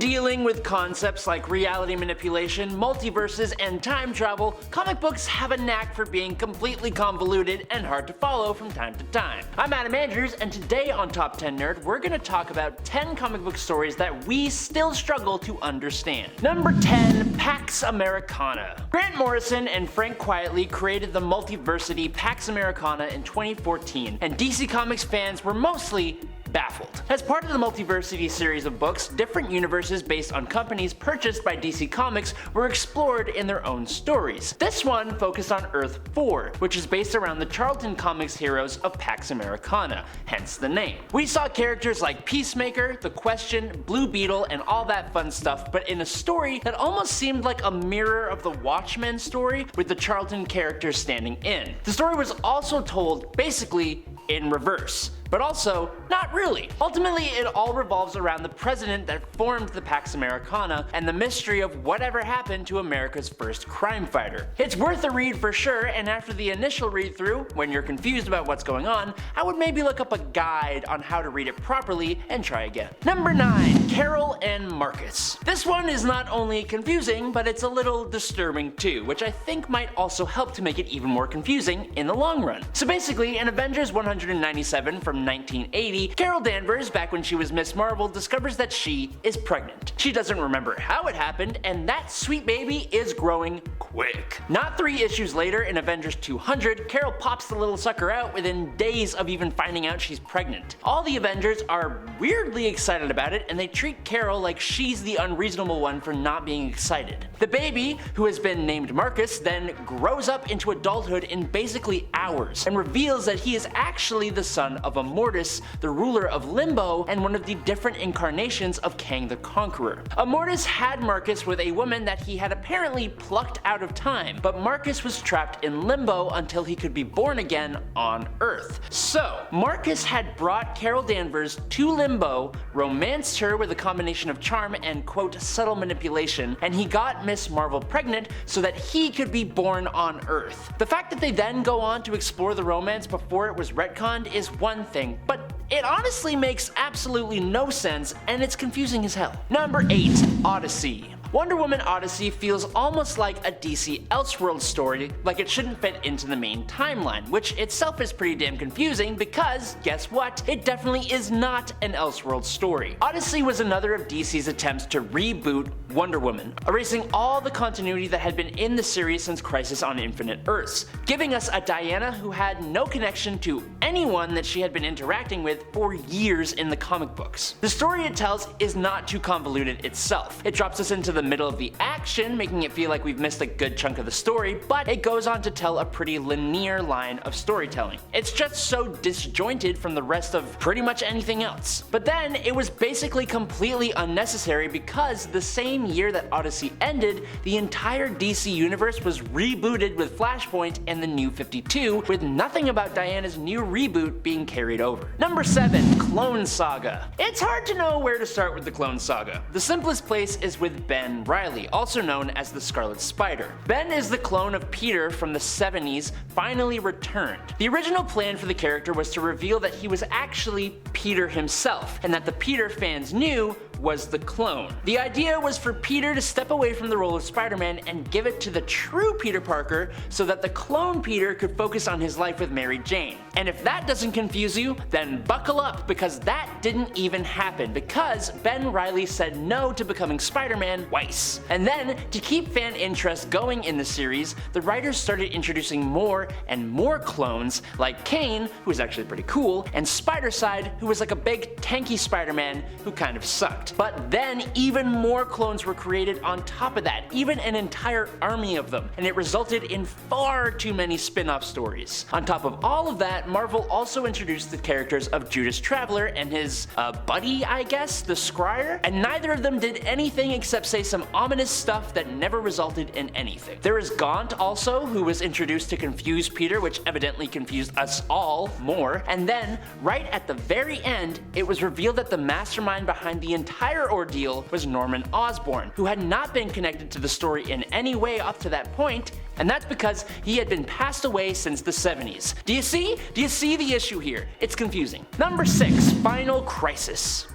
dealing with concepts like reality manipulation, multiverses, and time travel, comic books have a knack for being completely convoluted and hard to follow from time to time. I'm Adam Andrews, and today on Top 10 Nerd, we're gonna talk about 10 comic book stories that we still struggle to understand. Number 10, Pax Americana. Grant Morrison and Frank Quitely created the multiversity Pax Americana in 2014, and DC Comics fans were mostly baffled. As part of the Multiversity series of books, different universes based on companies purchased by DC Comics were explored in their own stories. This one focused on Earth 4, which is based around the Charlton Comics heroes of Pax Americana, hence the name. We saw characters like Peacemaker, The Question, Blue Beetle, and all that fun stuff, but in a story that almost seemed like a mirror of the Watchmen story with the Charlton characters standing in. The story was also told basically in reverse, but also not really. Ultimately, it all revolves around the president that formed the Pax Americana and the mystery of whatever happened to America's first crime fighter. It's worth a read for sure, and after the initial read through, when you're confused about what's going on, I would maybe look up a guide on how to read it properly and try again. Number 9, Carol and Marcus. This one is not only confusing, but it's a little disturbing too, which I think might also help to make it even more confusing in the long run. So basically, in Avengers 197 from 1980, Carol Danvers, back when she was Miss Marvel, discovers that she is pregnant. She doesn't remember how it happened, and that sweet baby is growing quick. Not 3 issues later, in Avengers 200, Carol pops the little sucker out within days of even finding out she's pregnant. All the Avengers are weirdly excited about it, and they treat Carol like she's the unreasonable one for not being excited. The baby, who has been named Marcus, then grows up into adulthood in basically hours, and reveals that he is actually the son of Immortus, the ruler of Limbo, and one of the different incarnations of Kang the Conqueror. Immortus had Marcus with a woman that he had apparently plucked out of time, but Marcus was trapped in Limbo until he could be born again on Earth. So, Marcus had brought Carol Danvers to Limbo, romanced her with a combination of charm and quote subtle manipulation, and he got Miss Marvel pregnant so that he could be born on Earth. The fact that they then go on to explore the romance before it was retconned is one thing, but it honestly makes absolutely no sense, and it's confusing as hell. Number 8, Odyssey. Wonder Woman Odyssey feels almost like a DC Elseworlds story, like it shouldn't fit into the main timeline, which itself is pretty damn confusing because, guess what? It definitely is not an Elseworlds story. Odyssey was another of DC's attempts to reboot Wonder Woman, erasing all the continuity that had been in the series since Crisis on Infinite Earths, giving us a Diana who had no connection to anyone that she had been interacting with for years in the comic books. The story it tells is not too convoluted itself. It drops us into the middle of the action, making it feel like we've missed a good chunk of the story, but it goes on to tell a pretty linear line of storytelling. It's just so disjointed from the rest of pretty much anything else. But then, it was basically completely unnecessary because the same year that Odyssey ended, the entire DC universe was rebooted with Flashpoint and the New 52, with nothing about Diana's new reboot being carried over. Number 7, Clone Saga. It's hard to know where to start with the Clone Saga. The simplest place is with Ben Reilly, also known as the Scarlet Spider. Ben is the clone of Peter from the 70s, finally returned. The original plan for the character was to reveal that he was actually Peter himself, and that the Peter fans knew was the clone. The idea was for Peter to step away from the role of Spider-Man and give it to the true Peter Parker so that the clone Peter could focus on his life with Mary Jane. And if that doesn't confuse you, then buckle up, because that didn't even happen, because Ben Reilly said no to becoming Spider-Man twice. And then, to keep fan interest going in the series, the writers started introducing more and more clones, like Kane, who was actually pretty cool, and Spider-Side, who was like a big tanky Spider-Man who kind of sucked. But then even more clones were created on top of that, even an entire army of them, and it resulted in far too many spin-off stories. On top of all of that, Marvel also introduced the characters of Judas Traveler and his buddy, I guess, the Scryer, and neither of them did anything except say some ominous stuff that never resulted in anything. There is Gaunt also, who was introduced to confuse Peter, which evidently confused us all more, and then, right at the very end, it was revealed that the mastermind behind the entire ordeal was Norman Osborn, who had not been connected to the story in any way up to that point, and that's because he had been passed away since the 70s. Do you see? Do you see the issue here? It's confusing. Number 6, Final Crisis.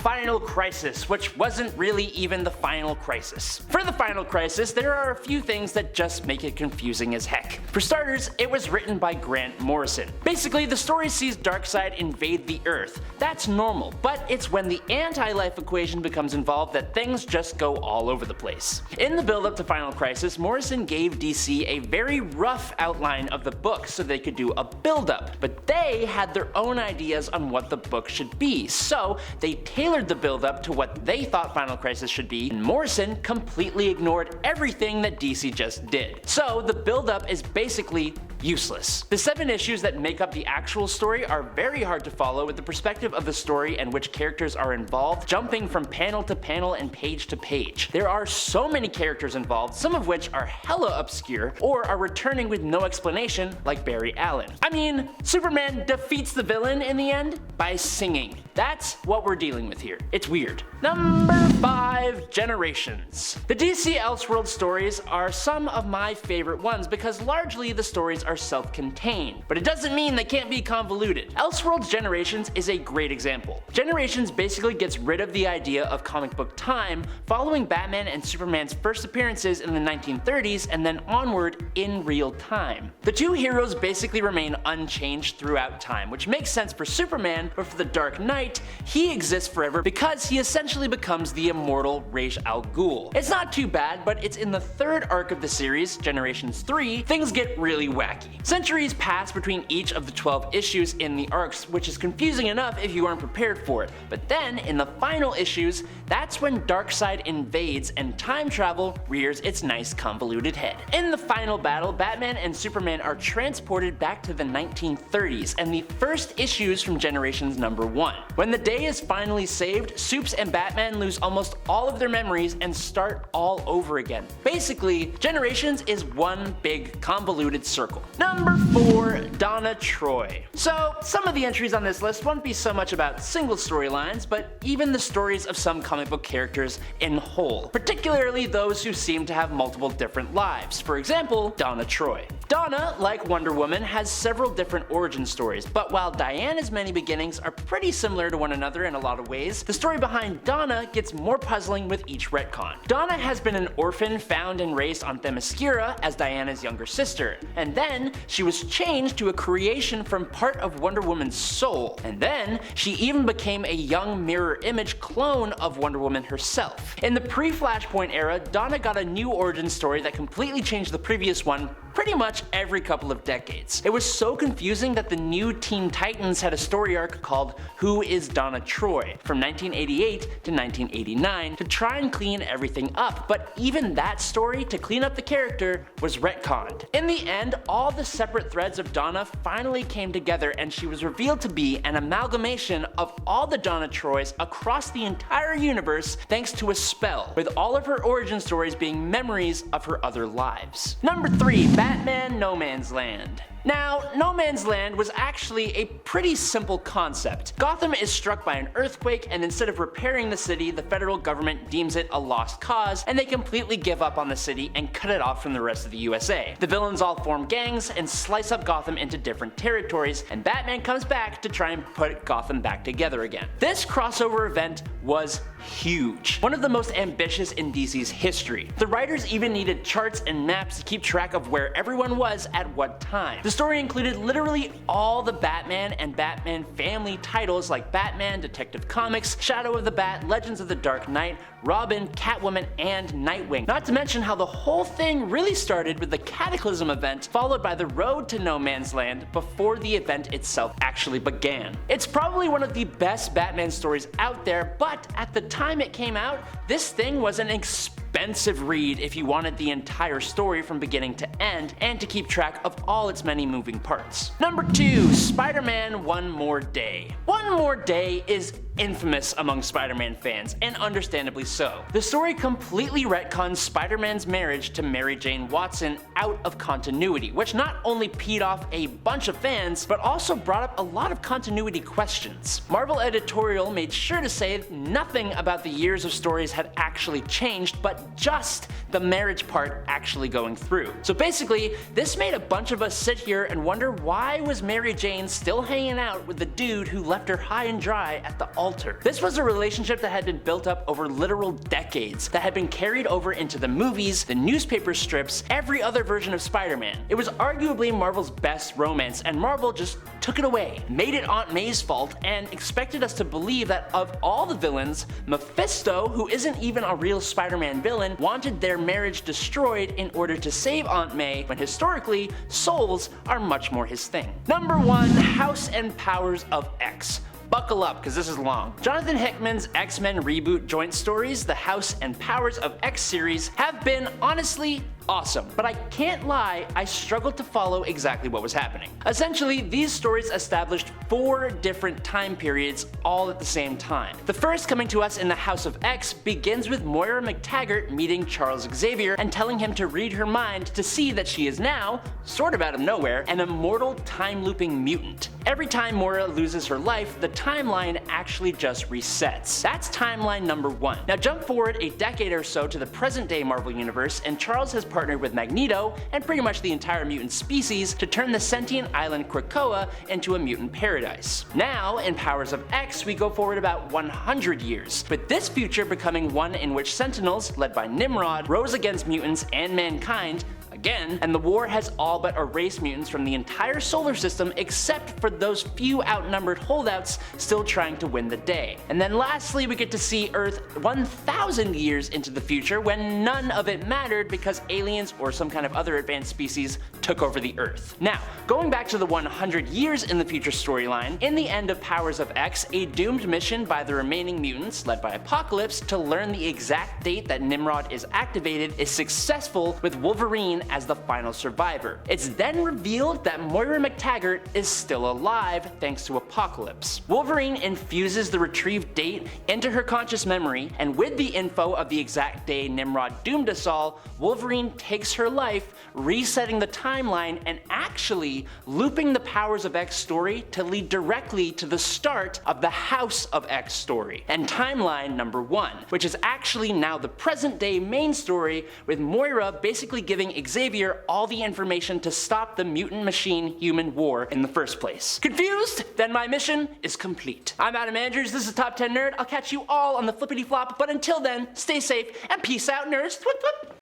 Final Crisis, which wasn't really even the Final Crisis. For the Final Crisis, there are a few things that just make it confusing as heck. For starters, it was written by Grant Morrison. Basically, the story sees Darkseid invade the Earth. That's normal, but it's when the anti-life equation becomes involved that things just go all over the place. In the build-up to Final Crisis, Morrison gave DC a very rough outline of the book so they could do a build-up, but they had their own ideas on what the book should be, so they tailored the build-up to what they thought Final Crisis should be, and Morrison completely ignored everything that DC just did. So the build-up is basically useless. The 7 issues that make up the actual story are very hard to follow with the perspective of the story and which characters are involved, jumping from panel to panel and page to page. There are so many characters involved, some of which are hella obscure or are returning with no explanation, like Barry Allen. I mean, Superman defeats the villain in the end by singing. That's what we're dealing with here. It's weird. Number 5, Generations. The DC Elseworld stories are some of my favorite ones because largely the stories are self-contained, but it doesn't mean they can't be convoluted. Elseworld's Generations is a great example. Generations basically gets rid of the idea of comic book time, following Batman and Superman's first appearances in the 1930s and then onward in real time. The two heroes basically remain unchanged throughout time, which makes sense for Superman, but for the Dark Knight, he exists forever because he essentially becomes the immortal Ra's al Ghul. It's not too bad, but it's in the 3rd arc of the series, Generations 3, things get really wacky. Centuries pass between each of the 12 issues in the arcs, which is confusing enough if you aren't prepared for it, but then in the final issues, that's when Darkseid invades and time travel rears its nice convoluted head. In the final battle, Batman and Superman are transported back to the 1930s and the first issues from Generations number 1. When the day is finally saved, Supes and Batman lose almost all of their memories and start all over again. Basically, Generations is one big convoluted circle. Number 4, Donna Troy. So, some of the entries on this list won't be so much about single storylines, but even the stories of some comic book characters in whole, particularly those who seem to have multiple different lives. For example, Donna Troy. Donna, like Wonder Woman, has several different origin stories, but while Diana's many beginnings are pretty similar to one another in a lot of ways, the story behind Donna gets more puzzling with each retcon. Donna has been an orphan found and raised on Themyscira as Diana's younger sister, and then she was changed to a creation from part of Wonder Woman's soul, and then she even became a young mirror image clone of Wonder Woman herself. In the pre-Flashpoint era, Donna got a new origin story that completely changed the previous one pretty much every couple of decades. It was so confusing that the new Teen Titans had a story arc called Who is Donna Troy? From 1988 to 1989 to try and clean everything up, but even that story to clean up the character was retconned. In the end, all the separate threads of Donna finally came together and she was revealed to be an amalgamation of all the Donna Troys across the entire universe thanks to a spell, with all of her origin stories being memories of her other lives. Number 3, Batman No Man's Land. Now, No Man's Land was actually a pretty simple concept. Gotham is struck by an earthquake, and instead of repairing the city, the federal government deems it a lost cause, and they completely give up on the city and cut it off from the rest of the USA. The villains all form gangs and slice up Gotham into different territories, and Batman comes back to try and put Gotham back together again. This crossover event was huge. One of the most ambitious in DC's history. The writers even needed charts and maps to keep track of where everyone was at what time. The story included literally all the Batman and Batman family titles like Batman, Detective Comics, Shadow of the Bat, Legends of the Dark Knight, Robin, Catwoman, and Nightwing. Not to mention how the whole thing really started with the Cataclysm event, followed by the road to No Man's Land before the event itself actually began. It's probably one of the best Batman stories out there, but at the time it came out, this thing was an expensive read if you wanted the entire story from beginning to end and to keep track of all its many moving parts. Number 2, Spider-Man One More Day. One More Day is infamous among Spider-Man fans, and understandably so. The story completely retcons Spider-Man's marriage to Mary Jane Watson out of continuity, which not only peed off a bunch of fans, but also brought up a lot of continuity questions. Marvel editorial made sure to say nothing about the years of stories had actually changed, but just the marriage part actually going through. So basically, this made a bunch of us sit here and wonder, why was Mary Jane still hanging out with the dude who left her high and dry at the altar? This was a relationship that had been built up over literal decades, that had been carried over into the movies, the newspaper strips, every other version of Spider-Man. It was arguably Marvel's best romance, and Marvel just took it away, made it Aunt May's fault, and expected us to believe that of all the villains, Mephisto, who isn't even a real Spider-Man villain, wanted their marriage destroyed in order to save Aunt May, when historically, souls are much more his thing. Number 1, House and Powers of X. Buckle up, because this is long. Jonathan Hickman's X-Men reboot joint stories, the House and Powers of X series, have been honestly awesome, but I can't lie, I struggled to follow exactly what was happening. Essentially, these stories established 4 different time periods all at the same time. The first, coming to us in the House of X, begins with Moira McTaggart meeting Charles Xavier and telling him to read her mind to see that she is now, sort of out of nowhere, an immortal time-looping mutant. Every time Moira loses her life, the timeline actually just resets. That's timeline number 1. Now jump forward a decade or so to the present-day Marvel Universe, and Charles has partnered with Magneto and pretty much the entire mutant species to turn the sentient island Krakoa into a mutant paradise. Now, in Powers of X, we go forward about 100 years, with this future becoming one in which Sentinels, led by Nimrod, rose against mutants and mankind again, and the war has all but erased mutants from the entire solar system except for those few outnumbered holdouts still trying to win the day. And then lastly, we get to see Earth 1,000 years into the future, when none of it mattered because aliens or some kind of other advanced species took over the Earth. Now, going back to the 100 years in the future storyline, in the end of Powers of X, a doomed mission by the remaining mutants, led by Apocalypse, to learn the exact date that Nimrod is activated is successful, with Wolverine as the final survivor. It's then revealed that Moira McTaggart is still alive thanks to Apocalypse. Wolverine infuses the retrieved date into her conscious memory, and with the info of the exact day Nimrod doomed us all, Wolverine takes her life, resetting the timeline and actually looping the Powers of X story to lead directly to the start of the House of X story, and timeline number 1, which is actually now the present day main story, with Moira basically giving Xavier all the information to stop the mutant machine human war in the first place. Confused? Then my mission is complete. I'm Adam Andrews, this is Top 10 Nerd. I'll catch you all on the flippity flop, but until then, stay safe and peace out, nerds. Whoop, whoop.